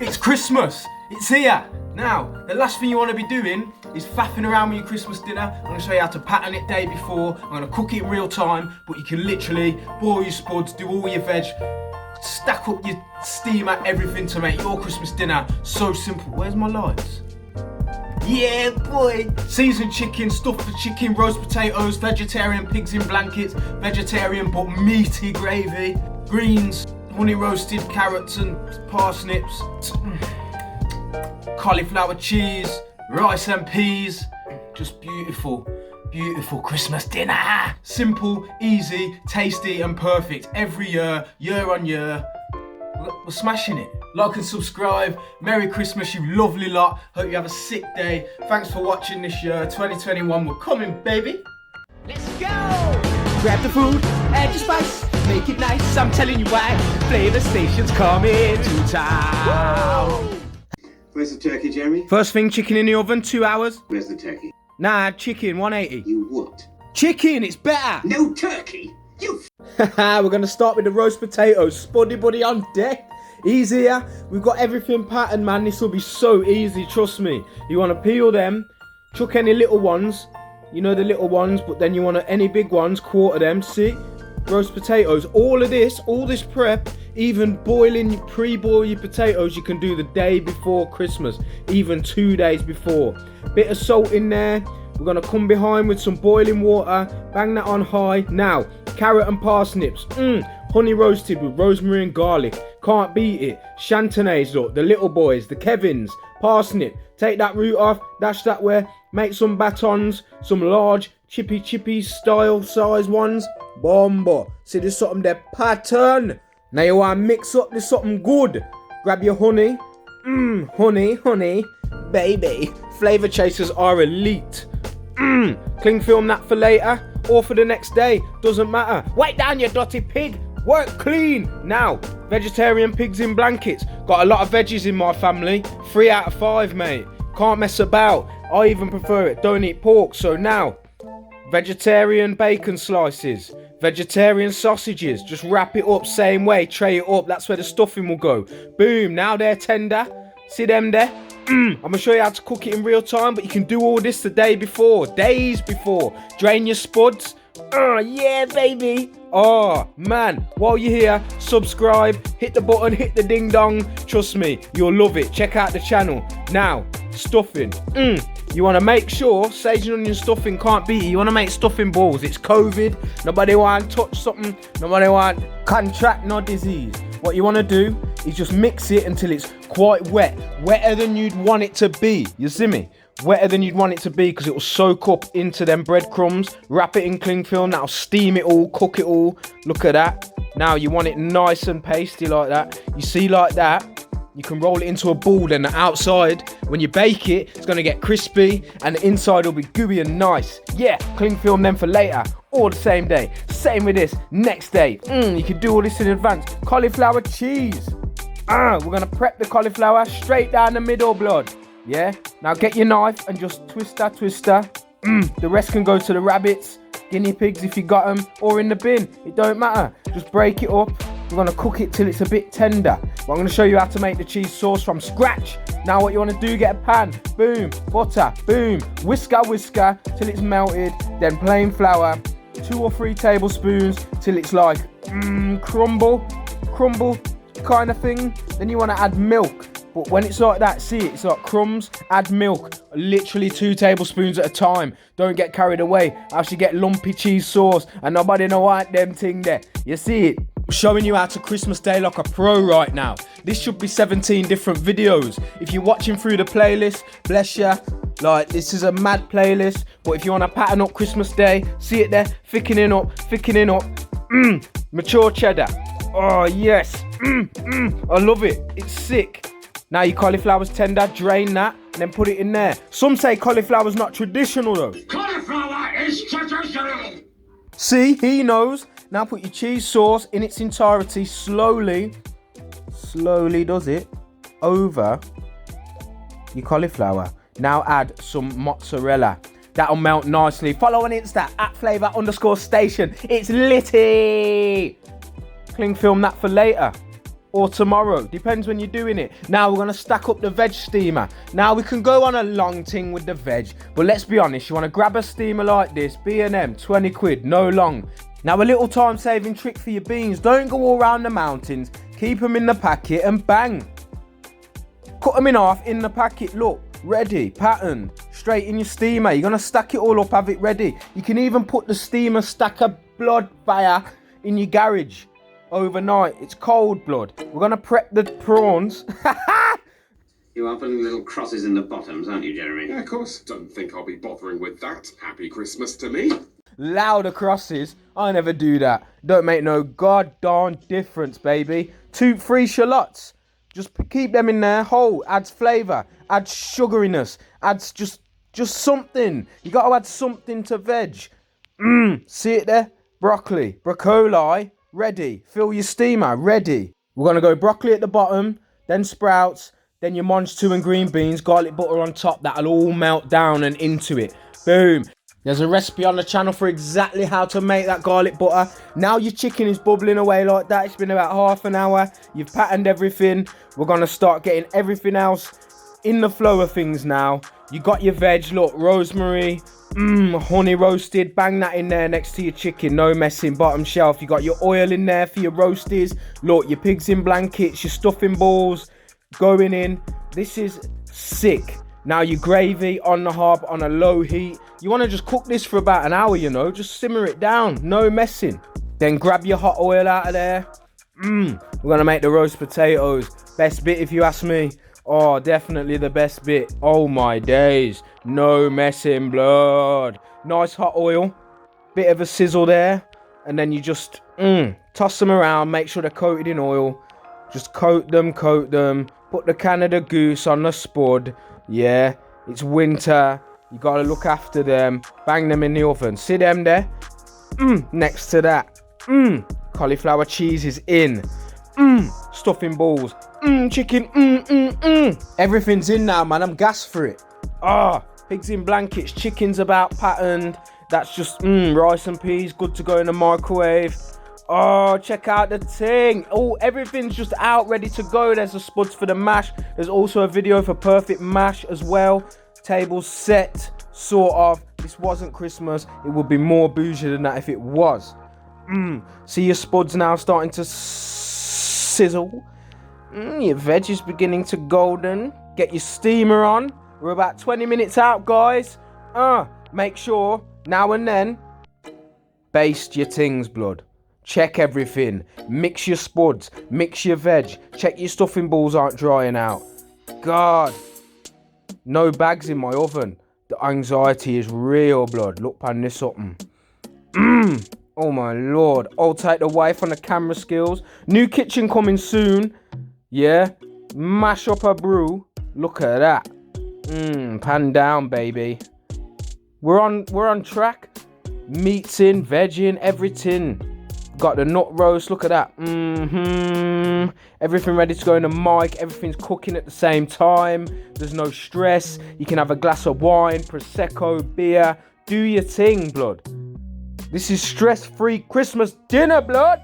It's Christmas. It's here. Now, the last thing you want to be doing is faffing around with your Christmas dinner. I'm going to show you how to pattern it day before. I'm going to cook it in real time, but you can literally boil your spuds, do all your veg, stack up your steamer, everything to make your Christmas dinner so simple. Where's my lights? Yeah, boy. Seasoned chicken, stuffed with chicken, roast potatoes, vegetarian pigs in blankets, vegetarian but meaty gravy, greens, honey roasted carrots and parsnips, cauliflower cheese, rice and peas. Just beautiful, beautiful Christmas dinner. Simple, easy, tasty and perfect. Every year, year on year. We're smashing it. Like and subscribe. Merry Christmas, you lovely lot. Hope you have a sick day. Thanks for watching this year. 2021, we're coming, baby. Let's go! Grab the food, add your spice, make it nice. I'm telling you why. Flavor Station's coming to town. Where's the turkey, Jeremy? First thing, chicken in the oven, 2 hours. Where's the turkey? Nah, chicken, 180. You what? Chicken, it's better. No turkey? You We're going to start with the roast potatoes. Spuddy buddy on deck. Easier. We've got everything patterned, man. This will be so easy, trust me. You want to peel them, chuck any little ones. You know the little ones, but then you want any big ones, quarter them. See? Roast potatoes. All this prep, even boiling, pre-boil your potatoes, you can do the day before Christmas, even 2 days before. Bit of salt in there. We're going to come behind with some boiling water, bang that on high. Now, carrot and parsnips, honey roasted with rosemary and garlic. Can't beat it. Chantenay's, look, the little boys, the Kevins, parsnip. Take that root off, dash that way, make some batons, some large chippy style size ones. Bombo. See, there's something there, pattern. Now you want to mix up this something good. Grab your honey. Honey, baby. Flavor chasers are elite. Cling film that for later or for the next day. Doesn't matter. Wait down, you dirty pig. Work clean. Now, vegetarian pigs in blankets. Got a lot of veggies in my family. 3 out of 5, mate. Can't mess about. I even prefer it. Don't eat pork. So now, vegetarian bacon slices. Vegetarian sausages. Just wrap it up same way. Tray it up. That's where the stuffing will go. Boom. Now they're tender. See them there? I'm going to show you how to cook it in real time, but you can do all this the day before. Days before. Drain your spuds. Yeah, baby. Oh, man. While you're here, subscribe, hit the button, hit the ding dong. Trust me, you'll love it. Check out the channel. Now, stuffing. You want to make sure sage and onion stuffing can't beat it. You want to make stuffing balls. It's COVID. Nobody want to touch something. Nobody want contract no disease. What you want to do is just mix it until it's quite wet. Wetter than you'd want it to be. You see me? Wetter than you'd want it to be because it will soak up into them breadcrumbs. Wrap it in cling film. That'll steam it all, cook it all. Look at that. Now you want it nice and pasty like that. You see like that? You can roll it into a ball, then the outside, when you bake it, it's going to get crispy and the inside will be gooey and nice. Yeah, cling film them for later, or the same day. Same with this, next day. You can do all this in advance. Cauliflower cheese. We're going to prep the cauliflower straight down the middle, blood. Yeah, now get your knife and just twister. The rest can go to the rabbits, guinea pigs if you got them, or in the bin. It don't matter. Just break it up. We're going to cook it till it's a bit tender. But I'm going to show you how to make the cheese sauce from scratch. Now what you want to do, get a pan. Boom. Butter. Boom. Whisker till it's melted. Then plain flour. 2 or 3 tablespoons till it's like crumble kind of thing. Then you want to add milk. But when it's like that, see, it's like crumbs, add milk, literally 2 tablespoons at a time. Don't get carried away, else you get lumpy cheese sauce and nobody know what them thing there. You see it? I'm showing you how to Christmas Day like a pro right now. This should be 17 different videos. If you're watching through the playlist, bless ya. Like, this is a mad playlist. But if you want to pattern up Christmas Day, see it there, thickening up. Mature cheddar. Oh, yes. I love it. It's sick. Now your cauliflower's tender, drain that, and then put it in there. Some say cauliflower's not traditional though. Cauliflower is traditional. See, he knows. Now put your cheese sauce in its entirety, slowly does it, over your cauliflower. Now add some mozzarella. That'll melt nicely. Follow on Insta, @flavor_station. It's litty. Cling film that for later. or tomorrow. Depends when you're doing it. Now we're going to stack up the veg steamer. Now we can go on a long thing with the veg, but let's be honest, you want to grab a steamer like this, B&M, 20 quid, no long. Now a little time saving trick for your beans, don't go all around the mountains, keep them in the packet and bang. Cut them in half in the packet, look, ready, patterned, straight in your steamer. You're going to stack it all up, have it ready. You can even put the steamer stacker blood fire in your garage overnight. It's cold blood. We're going to prep the prawns. You are putting little crosses in the bottoms, aren't you, Jeremy? Yeah, of course. Don't think I'll be bothering with that. Happy Christmas to me. Louder crosses. I never do that. Don't make no goddamn difference, baby. 2-3 shallots. Just keep them in there whole. Adds flavour. Adds sugariness. Adds just something. You got to add something to veg. See it there? Broccoli. Ready. Fill your steamer. Ready. We're going to go broccoli at the bottom. Then sprouts. Then your Monge 2 and green beans. Garlic butter on top. That'll all melt down and into it. Boom. There's a recipe on the channel for exactly how to make that garlic butter. Now your chicken is bubbling away like that. It's been about half an hour. You've patterned everything. We're going to start getting everything else in the flow of things now. You got your veg. Look, rosemary, honey roasted. Bang that in there next to your chicken. No messing. Bottom shelf. You got your oil in there for your roasties. Look, your pigs in blankets. Your stuffing balls going in. This is sick. Now your gravy on the hob on a low heat. You want to just cook this for about an hour, you know. Just simmer it down. No messing. Then grab your hot oil out of there. We're going to make the roast potatoes. Best bit if you ask me. Oh, definitely the best bit. Oh my days. No messing, blood. Nice hot oil. Bit of a sizzle there. And then you just toss them around. Make sure they're coated in oil. Just coat them. Put the Canada Goose on the spud. Yeah, it's winter. You gotta look after them. Bang them in the oven. See them there? Next to that. Cauliflower cheese is in. Stuffing balls. Chicken. Everything's in now, man. I'm gassed for it. Pigs in blankets. Chicken's about patterned. That's just rice and peas. Good to go in the microwave. Oh, check out the thing. Oh, everything's just out, ready to go. There's the spuds for the mash. There's also a video for perfect mash as well. Table set, sort of. This wasn't Christmas. It would be more bougie than that if it was. See your spuds now starting to sizzle. Your veg is beginning to golden. Get your steamer on. We're about 20 minutes out, guys. Make sure, now and then, baste your things, blood. Check everything. Mix your spuds. Mix your veg. Check your stuffing balls aren't drying out. God. No bags in my oven. The anxiety is real, blood. Look pan this up. Oh my lord. I'll take the wife on the camera skills. New kitchen coming soon. Yeah. Mash up a brew. Look at that. Pan down, baby. We're on track. Meats in, veg in, everything. Got the nut roast, look at that. Everything ready to go in the mic. Everything's cooking at the same time. There's no stress. You can have a glass of wine, Prosecco, beer. Do your thing, blood. This is stress-free Christmas dinner, blood.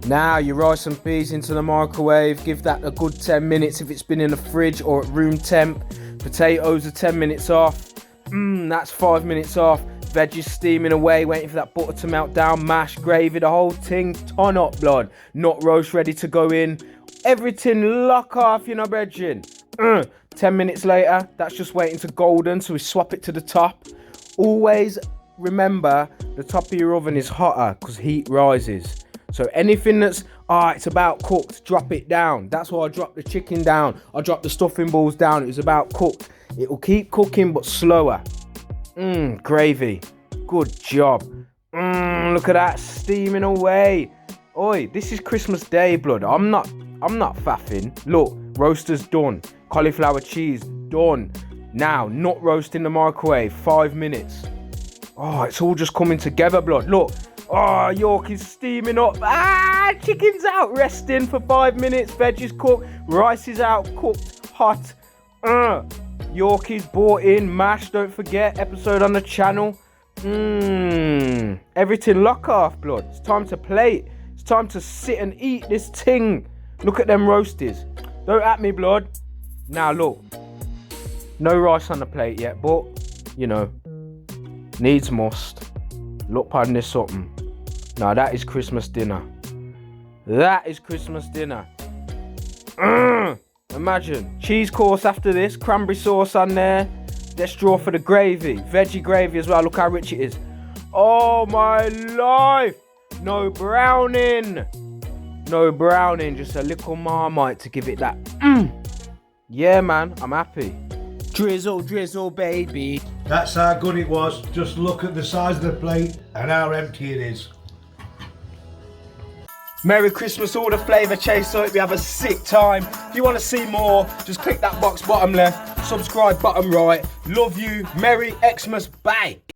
Now your rice and peas into the microwave. Give that a good 10 minutes if it's been in the fridge or at room temp. Potatoes are 10 minutes off. That's 5 minutes off. Veggies steaming away, waiting for that butter to melt down. Mash, gravy, the whole thing. Ton up, blood. Nut roast ready to go in. Everything lock off, you know, brethren. 10 minutes later, that's just waiting to golden, so we swap it to the top. Always remember, the top of your oven is hotter because heat rises. So anything that's, it's about cooked, drop it down. That's why I dropped the chicken down. I dropped the stuffing balls down. It was about cooked. It will keep cooking, but slower. Gravy. Good job. Look at that, steaming away. Oi, this is Christmas Day, blood. I'm not faffing. Look, roaster's done. Cauliflower cheese, done. Now, nut roast in the microwave, 5 minutes. It's all just coming together, blood. Look. York is steaming up. Chicken's out resting for 5 minutes. Veg is cooked. Rice is out, cooked, hot. York is bought in, mashed, don't forget, episode on the channel. Everything lock off, blood. It's time to plate. It's Time to sit and eat this thing. Look at them roasties. Don't at me, blood. Now look. No rice on the plate yet, but, you know, needs must. Look upon this something. Now that is Christmas dinner. That is Christmas dinner. Imagine. Cheese course after this. Cranberry sauce on there. Let's draw for the gravy. Veggie gravy as well. Look how rich it is. Oh my life. No browning. No browning. Just a little Marmite to give it that. Yeah, man. I'm happy. Drizzle, drizzle, baby. That's how good it was. Just look at the size of the plate and how empty it is. Merry Christmas, all the flavour chase. Hope you have a sick time. If you want to see more, just click that box bottom left. Subscribe bottom right. Love you. Merry Xmas. Bye.